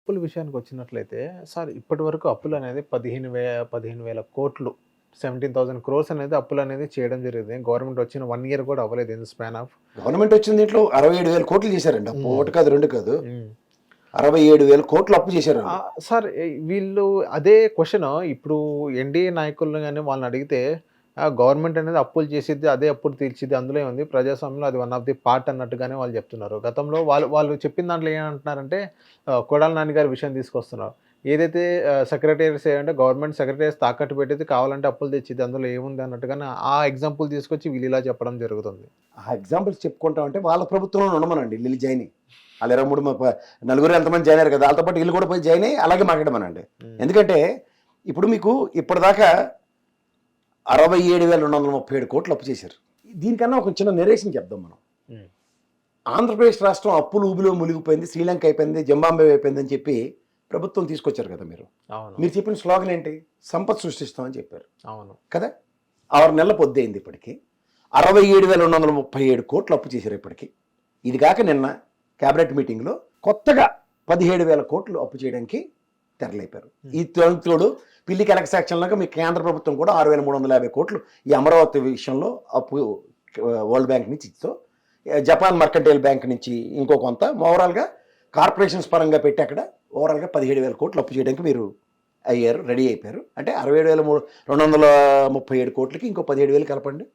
అప్పుల విషయానికి వచ్చినట్లయితే సార్ ఇప్పటివరకు అప్పులనేది 15,000 కోట్లు 17,000 క్రోర్స్ అనేది అప్పులనేది చేయడం జరిగింది. గవర్నమెంట్ వచ్చిన 1 ఇయర్ కూడా అవ్వలేదు in the span of government వచ్చిన దీంట్లో 67,000 కోట్లు చేశారండి అప్పు. హ్మ్. ఒకటి కాదు, రెండు కాదు, హ్మ్. 67,000 కోట్లు అప్పు చేశారు. సార్ వీళ్ళు అదే క్వెషన్ ఇప్పుడు ఎన్‌డీఏ నాయకులను గాని వాళ్ళని అడిగితే గవర్నమెంట్ అనేది అప్పులు చేసిద్ది, అదే అప్పులు తీర్చిద్ది అందులో ఏముంది ప్రజాస్వామ్యంలో అది వన్ ఆఫ్ ది పార్ట్ అన్నట్టుగానే వాళ్ళు చెప్తున్నారు. గతంలో వాళ్ళు చెప్పిన దాంట్లో ఏమంటున్నారంటే కొడాల నాని గారి విషయం తీసుకొస్తున్నారు. ఏదైతే సెక్రటేరియట్స్ ఏమంటే గవర్నమెంట్ సెక్రటేరియట్స్ తాకట్టు పెట్టేది కావాలంటే అప్పులు తెచ్చిద్ది అందులో ఏముంది అన్నట్టుగానే ఆ ఎగ్జాంపుల్ తీసుకొచ్చి వీళ్ళు ఇలా చెప్పడం జరుగుతుంది. ఆ ఎగ్జాంపుల్స్ చెప్పుకుంటామంటే వాళ్ళ ప్రభుత్వంలో ఉండమనండి, వీళ్ళు జాయిన్ అయ్యి వాళ్ళు 23 నలుగురు ఎంతమంది జాయిన్ అయ్యారు కదా, వాళ్ళతో పాటు వీళ్ళు కూడా పోయి జాయిన్ అయ్యి అలాగే మాట్లాడమనండి. ఎందుకంటే ఇప్పుడు మీకు ఇప్పటిదాకా 67,237 కోట్లు అప్పు చేశారు. దీనికన్నా ఒక చిన్న నెరేషన్ చెప్దాం మనం. ఆంధ్రప్రదేశ్ రాష్ట్రం అప్పులు ఊబిలో మునిగిపోయింది, శ్రీలంక అయిపోయింది, జింబాబ్వే అయిపోయింది అని చెప్పి ప్రభుత్వం తీసుకొచ్చారు కదా మీరు. అవును. మీరు చెప్పిన స్లోగన్ ఏంటి? సంపద సృష్టిస్తామని చెప్పారు. అవును కదా, 6 నెలల పొద్దయింది ఇప్పటికి. 67,237 కోట్లు అప్పు చేశారు ఇప్పటికి. ఇది కాక నిన్న క్యాబినెట్ మీటింగ్లో కొత్తగా 17,000 కోట్లు అప్పు చేయడానికి తెరలేపారు. ఈ తోడు పిల్లికి ఎలక్సాక్షన్లాగా మీ కేంద్ర ప్రభుత్వం కూడా 6,350 కోట్లు ఈ అమరావతి విషయంలో అప్పు వరల్డ్ బ్యాంక్ నుంచి ఇస్తూ, జపాన్ మర్కంటైల్ బ్యాంక్ నుంచి ఇంకో కొంత, ఓవరాల్గా కార్పొరేషన్స్ పరంగా పెట్టి అక్కడ ఓవరాల్గా 17,000 కోట్లు అప్పు చేయడానికి మీరు అయ్యారు, రెడీ అయిపోయారు. అంటే 67,237 కోట్లకి ఇంకో 17,000 కలపండి.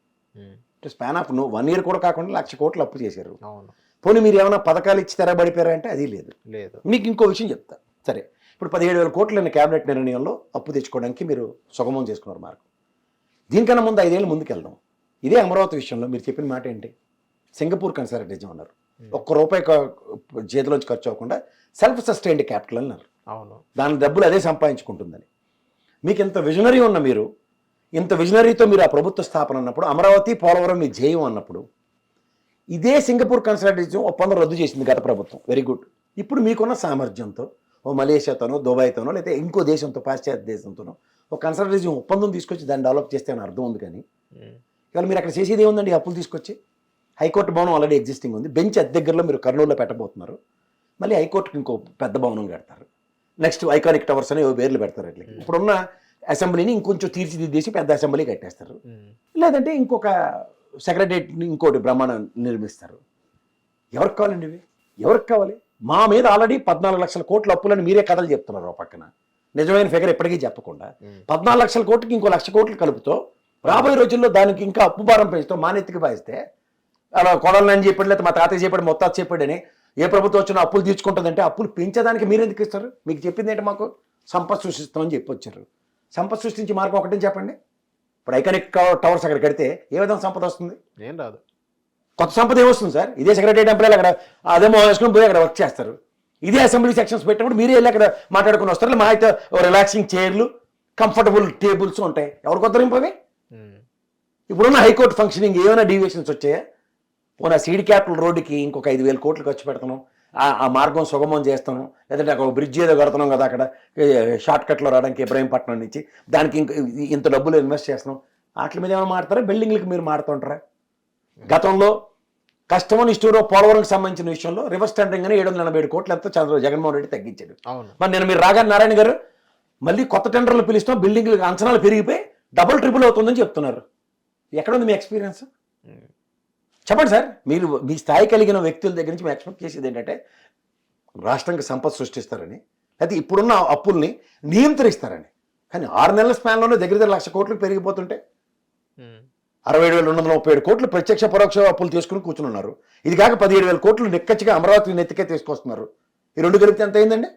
స్పాన్ ఆఫ్ 1 ఇయర్ కూడా కాకుండా 1,00,000 కోట్లు అప్పు చేశారు. అవును. పోనీ మీరు ఏమైనా పథకాలు ఇచ్చి తెరబడిపోయారా అంటే అది లేదు. లేదు. మీకు ఇంకో విషయం చెప్తా. సరే, ఇప్పుడు 17,000 కోట్ల క్యాబినెట్ నిర్ణయంలో అప్పు తెచ్చుకోవడానికి మీరు సుగమం చేసుకున్నారు మార్గం. దీనికన్నా ముందు 5 ఏళ్ళు ముందుకెళ్దాం. ఇదే అమరావతి విషయంలో మీరు చెప్పిన మాట ఏంటి? సింగపూర్ కన్సర్వేటిజం అన్నారు. ఒక్క రూపాయి చేతిలోంచి ఖర్చు అవ్వకుండా సెల్ఫ్ సస్టైన్డ్ క్యాపిటల్ అన్నారు. అవును. దాని డబ్బులు అదే సంపాదించుకుంటుందని. మీకు ఇంత విజనరీ ఉన్న మీరు, ఇంత విజనరీతో మీరు ఆ ప్రభుత్వ స్థాపన అన్నప్పుడు, అమరావతి పోలవరం మీ జయం అన్నప్పుడు, ఇదే సింగపూర్ కన్సల్టేషన్ ఒప్పందం రద్దు చేసింది గత ప్రభుత్వం. Very good. ఇప్పుడు మీకున్న సామర్థ్యంతో ఓ మలేషియాతోనో, దుబాయ్తోనో, లేకపోతే ఇంకో దేశంతో, పాశ్చాత్య దేశంతోనో ఒక కన్సల్టేషన్ ఒప్పందం తీసుకొచ్చి దాన్ని డెవలప్ చేస్తే అని అర్థం ఉంది. కానీ ఇవాళ మీరు అక్కడ చేసేది ఏముందండి? అప్పులు తీసుకొచ్చి హైకోర్టు భవనం ఆల్రెడీ ఎగ్జిస్టింగ్ ఉంది, బెంచ్ అద్దె దగ్గరలో మీరు కర్నూలులో పెట్టబోతున్నారు. మళ్ళీ హైకోర్టుకి ఇంకో పెద్ద భవనం కడతారు. నెక్స్ట్ ఐకానిక్ టవర్స్ అని పేర్లు పెడతారు. అట్లా ఇప్పుడున్న అసెంబ్లీని ఇంకొంచెం తీర్చిదిద్దేసి పెద్ద అసెంబ్లీ కట్టేస్తారు. లేదంటే ఇంకొక సెక్రటరియట్ని ఇంకోటి బ్రహ్మాండం నిర్మిస్తారు. ఎవరికి కావాలండి ఇవి? ఎవరికి కావాలి? మా మీద ఆల్రెడీ 14 లక్షల కోట్ల అప్పులని మీరే కథలు చెప్తున్నారు. ఒక పక్కన నిజమైన ఫిగర్ ఎప్పటికీ చెప్పకుండా 14 లక్షల కోట్లకి ఇంకో 1,00,000 కోట్లు కలుపుతో రాబోయే రోజుల్లో దానికి ఇంకా అప్పు భారం పెంచుతూ మానెత్తికి భావిస్తే అలా కొడాలని చెప్పాడు, లేకపోతే మా తాతయ్య చెప్పాడు, మొత్తం చెప్పాడని ఏ ప్రభుత్వం వచ్చినా అప్పులు తీర్చుకుంటుందంటే అప్పులు పెంచడానికి మీరు ఎందుకు ఇస్తారు? మీకు చెప్పింది ఏంటి? మాకు సంపద సృష్టిస్తామని చెప్పి వచ్చారు. సంపద సృష్టించి మార్గం ఒకటి చెప్పండి. ఇప్పుడు ఐకానిక్ టవర్స్ అక్కడ కడితే ఏ విధంగా సంపద వస్తుంది? ఏం రాదు. కొత్త సంపద ఏమొస్తుంది సార్? ఇదే సెక్రటరీ ఎంప్లాయీలు అక్కడ అదేమో వేసుకుని పోయి అక్కడ వర్క్ చేస్తారు. ఇదే అసెంబ్లీ సెక్షన్స్ పెట్టినప్పుడు మీరే వెళ్ళి అక్కడ మాట్లాడుకుని వస్తారు. మా అయితే రిలాక్సింగ్ చైర్లు, కంఫర్టబుల్ టేబుల్స్ ఉంటాయి. ఎవరికి వద్దరింపవి? ఇప్పుడున్న హైకోర్టు ఫంక్షనింగ్ ఏమైనా డీవియేషన్స్ వచ్చాయా? పోనీ ఆ సీడ్ క్యాపిటల్ రోడ్డుకి ఇంకొక 5,000 కోట్లు ఖర్చు పెడతాను, ఆ మార్గం సుగమం చేస్తాను, లేదంటే అక్కడ ఒక బ్రిడ్జ్ ఏదో కడుతున్నాం కదా అక్కడ షార్ట్ కట్లో రావడానికి ఇబ్రాహీంపట్నం నుంచి, దానికి ఇంత డబ్బులు ఇన్వెస్ట్ చేస్తున్నాం. వాటి మీద ఏమైనా మాడతారా? బిల్డింగ్లకి మీరు మాడుతుంటారా? గతంలో కస్టమర్ ఇష్యూలో పోలవరంకి సంబంధించిన విషయంలో రివర్స్ టెండరింగ్ అని 787 కోట్లు ఎంతో జగన్మోహన్ రెడ్డి తగ్గించాడు. మరి నేను మీరు రాగా నారాయణ గారు మళ్ళీ కొత్త టెండర్లు పిలుస్తాం, బిల్డింగ్లు అంచనాలు పెరిగిపోయి డబుల్ ట్రిపుల్ అవుతుందని చెప్తున్నారు. ఎక్కడుంది మీ ఎక్స్పీరియన్స్? చెప్పండి సార్. మీరు మీ స్థాయి కలిగిన వ్యక్తుల దగ్గర నుంచి మేము ఎక్స్పెక్ట్ చేసేది ఏంటంటే రాష్ట్రానికి సంపద సృష్టిస్తారని, అయితే ఇప్పుడున్న అప్పుల్ని నియంత్రిస్తారని. కానీ 6 నెలల స్పాన్లోనే దగ్గర 1,00,000 కోట్లు పెరిగిపోతుంటే 67,237 కోట్లు ప్రత్యక్ష పరోక్ష అప్పులు తీసుకుని కూర్చున్నారు. ఇది కాక 17,000 కోట్లు నిక్కచ్చిగా అమరావతి నెత్తికే తీసుకొస్తున్నారు. ఈ రెండు కలిపితే ఎంత అయిందండి?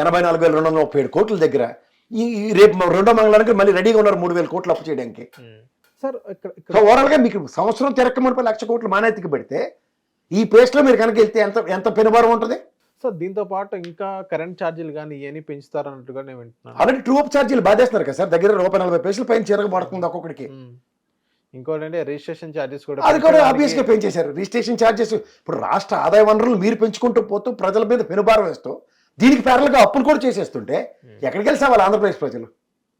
84,237 కోట్ల దగ్గర ఈ రేపు రెండో మంగళానికి మళ్ళీ రెడీగా ఉన్నారు 3,000 కోట్లు అప్పు చేయడానికి. సార్ ఓవరాల్గా మీకు సంవత్సరం తిరక్కమనిపై 1,00,000 కోట్లు మానెత్తికి పెడితే ఈ ప్లేస్లో మీరు కనుక వెళ్తే ఎంత పెనుభారం ఉంటుంది? సార్ దీంతో పాటు ఇంకా కరెంట్ ఛార్జీలు కానీ ఇవన్నీ పెంచుతారన్నట్టుగా నేను వింటున్నాను. ఆల్రెడీ ట్రూ అప్ ఛార్జీలు బాధేస్తున్నారు కదా సార్. దగ్గర ₹40 పైన చిరగబడుతుంది ఒక్కొక్కడికి. ఇంకోటి అంటే రిజిస్ట్రేషన్ ఛార్జెస్ కూడా అది కూడా ఆబ్వియస్గా పెంచేశారు. రిజిస్ట్రేషన్ ఛార్జెస్ ఇప్పుడు రాష్ట్ర ఆదాయ వనరులు మీరు పెంచుకుంటూ పోతూ ప్రజల మీద పెనుభారం వేస్తూ దీనికి ప్యారల్గా అప్పులు కూడా చేసేస్తుంటే ఎక్కడికి వెళ్తే వాళ్ళు ఆంధ్రప్రదేశ్ ప్రజలు?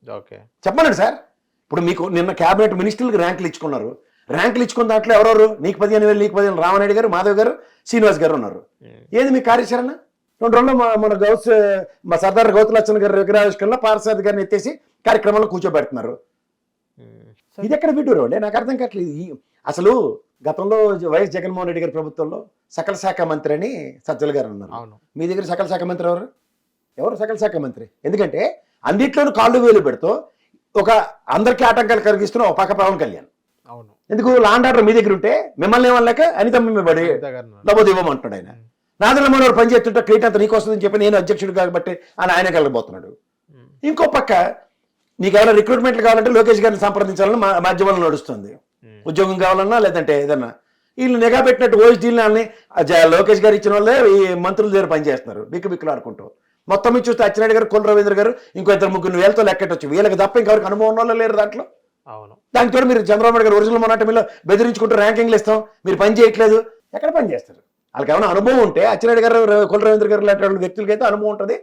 ఓకే చెప్పండి సార్. ఇప్పుడు మీకు నిన్న క్యాబినెట్ మినిస్టర్లకు ర్యాంకులు ఇచ్చుకున్నారు. ర్యాంకులు ఇచ్చుకున్న దాంట్లో ఎవరెవరు? నీకు 15,000, నీకు 15,000 రామనాయుడు గారు, మాధవ్ గారు, శ్రీనివాస్ గారు ఉన్నారు. ఏది మీ కార్యాచరణ? రెండు మన మా సర్దార్ గౌతులచ్చన్ గారి విగ్రహావిష్కరణలో పార్సాది గారిని ఎత్తేసి కార్యక్రమంలో కూర్చోబెడుతున్నారు. ఇది ఎక్కడ విడ్డూరం అండి? నాకు అర్థం కావట్లేదు. అసలు గతంలో వైఎస్ జగన్మోహన్ రెడ్డి గారి ప్రభుత్వంలో సకల శాఖ మంత్రి అని సజ్జల గారు ఉన్నారు. మీ దగ్గర సకల శాఖ మంత్రి ఎవరు సకల శాఖ మంత్రి? ఎందుకంటే అన్నిట్లోనూ కాళ్ళు వేలు పెడుతూ అందరికీ ఆటంకాలు కలిగిస్తున్న ఒక పక్క పవన్ కళ్యాణ్. ఎందుకు లాండ్ ఆర్డర్ మీ దగ్గర ఉంటే మిమ్మల్ని ఏమనలేక అనిత మిమ్మబడి డబ్బు ఇవ్వమంటున్నాడు ఆయన. నాదల మనోడు పని చేస్తుంటే క్రీట్ అంతా నీకు వస్తుందని చెప్పి నేను అధ్యక్షుడు కాబట్టి ఆయన కలగబోతున్నాడు. ఇంకో పక్క నీకు ఏమైనా రిక్రూట్మెంట్లు కావాలంటే లోకేష్ గారిని సంప్రదించాలని మాధ్యమంలో నడుస్తుంది. ఉద్యోగం కావాలన్నా లేదంటే ఏదన్నా వీళ్ళు నిఘా పెట్టినట్టు ఓఎస్డీలని లోకేష్ గారు ఇచ్చిన వాళ్ళే ఈ మంత్రుల దగ్గర పనిచేస్తున్నారు బిక్కులు ఆడుకుంటూ. మొత్తం మీద చూస్తే అచ్చెన్నాయుడు గారు, కొల్లు రవీంద్ర గారు, ఇంకో ఇద్దరు ముగ్గురు వేలతో లెక్కటొచ్చు. వీళ్ళకి తప్ప ఇంకెవరికి అనుభవం వాళ్ళు లేరు దాంట్లో. దానితో మీరు చంద్రబాబు నాయుడు గారు ఒరిజినల్ మొనాటమీలో బెదిరించుకుంటూ ర్యాంకింగ్లు ఇస్తాం, మీరు పని చేయట్లేదు. ఎక్కడ పని చేస్తారు? వాళ్ళకి ఏమైనా అనుభవం ఉంటే అచ్చెన్నాయుడు గారు, కొల్లు రవీంద్ర గారు లాంటి వ్యక్తులకి అయితే అనుభవం ఉంటుంది.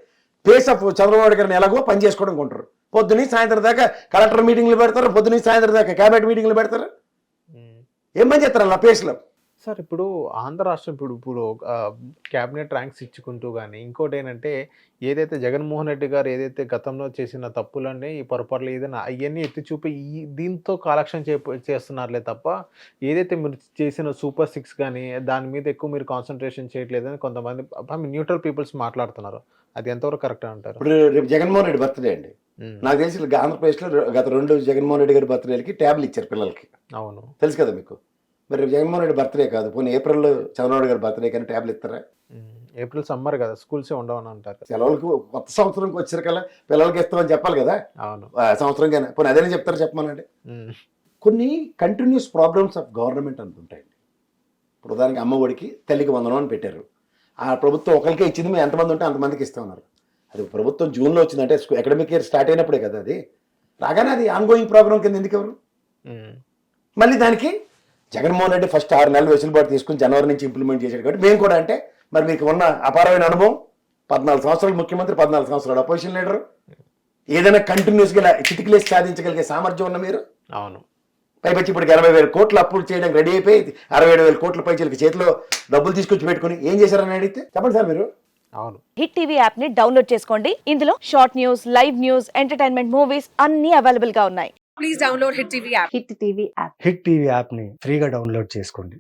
పేస్ ఆఫ్ చంద్రబాబు నాయుడు గారిని ఎలాగో పని చేసుకోవడం కొంటారు. పొద్దున్నీ సాయంత్రం దాకా కలెక్టర్ మీటింగ్లు పెడతారు, పొద్దున్నీ సాయంత్రం దాకా క్యాబినెట్ మీటింగ్లు పెడతారు. ఏం పని చేస్తారు అలా పేస్లో? సార్ ఇప్పుడు ఆంధ్ర రాష్ట్రం ఇప్పుడు క్యాబినెట్ ర్యాంక్స్ ఇచ్చుకుంటూ కానీ ఇంకోటి ఏంటంటే ఏదైతే జగన్మోహన్ రెడ్డి గారు ఏదైతే గతంలో చేసిన తప్పులన్నీ ఈ పొరపాట్లు ఏదైనా అవన్నీ ఎత్తి చూపి దీంతో కాలక్షం చేస్తున్నారులే తప్ప ఏదైతే మీరు చేసిన సూపర్ 6 కానీ దాని మీద ఎక్కువ మీరు కాన్సన్ట్రేషన్ చేయట్లేదని కొంతమంది న్యూట్రల్ పీపుల్స్ మాట్లాడుతున్నారు. అది ఎంతవరకు కరెక్ట్ అంటారు? ఇప్పుడు రేపు జగన్మోహన్ రెడ్డి బర్త్డే అండి. నాకు తెలిసి ఆంధ్రప్రదేశ్లో గత 2 జగన్మోహన్ రెడ్డి గారి బర్త్డేలకి ట్యాబ్లు ఇచ్చారు పిల్లలకి. అవును, తెలుసు కదా మీకు. మరి జగన్మోహన్ రెడ్డి బర్త్డే కాదు, పోనీ ఏప్రిల్లో చంద్రబాబు గారి బర్త్డే కానీ ట్యాబ్లు ఇస్తారా? ఏప్రిల్ సమ్మర్ కదా, స్కూల్సే ఉండవని అంటారు. సెలవులకు కొత్త సంవత్సరంకి వచ్చాకల్లా పిల్లలకి ఇస్తామని చెప్పాలి కదా. అవును, సంవత్సరం కానీ పోనీ అదేనే చెప్తారా చెప్పమనండి. కొన్ని కంటిన్యూస్ ప్రాబ్లమ్స్ ఆఫ్ గవర్నమెంట్ అంటుంటాయండి. ఇప్పుడు ఉదాహరణకి అమ్మఒడికి తల్లికి 100 అని పెట్టారు. ఆ ప్రభుత్వం ఒకరికే ఇచ్చింది, మేము ఎంతమంది ఉంటే అంతమందికి ఇస్తామన్నారు. అది ప్రభుత్వం జూన్లో వచ్చిందంటే అకాడమిక్ ఇయర్ స్టార్ట్ అయినప్పుడే కదా అది. రాగానే అది ఆన్గోయింగ్ ప్రోగ్రామ్ కింద ఎందుకు ఎవరు? మళ్ళీ దానికి జగన్మోహన్ రెడ్డి ఫస్ట్ 6 నెలలు వెసులుబాటు తీసుకుని జనవరి నుంచి ఇంప్లిమెంట్ చేశాడు కాబట్టి మేము కూడా అంటే మరి మీకు ఉన్న అపారమైన అనుభవం 14 సంవత్సరాలు ముఖ్యమంత్రి, 14 సంవత్సరాలు అపోజిషన్ లీడరు, ఏదైనా కంటిన్యూస్గా చిటికలేసి సాధించగలిగే సామర్థ్యం ఉన్న మీరు. అవును, పైపచ్చి ఇప్పటికి 60,000 కోట్లు అప్పులు చేయడానికి రెడీ అయిపోయి 67,000 కోట్ల పైచలకి చేతిలో డబ్బులు తీసుకొచ్చి పెట్టుకుని ఏం చేశారని అడిగితే చెప్పండి సార్ మీరు. అవును, హిట్ టీవీ యాప్ ని డౌన్లోడ్ చేసుకోండి. ఇందులో short news, live news, entertainment movies అన్ని అవైలబుల్ గా ఉన్నాయి. Please download hit TV app. Hit TV app. Hit TV app ని ఫ్రీగా డౌన్లోడ్ చేసుకోండి.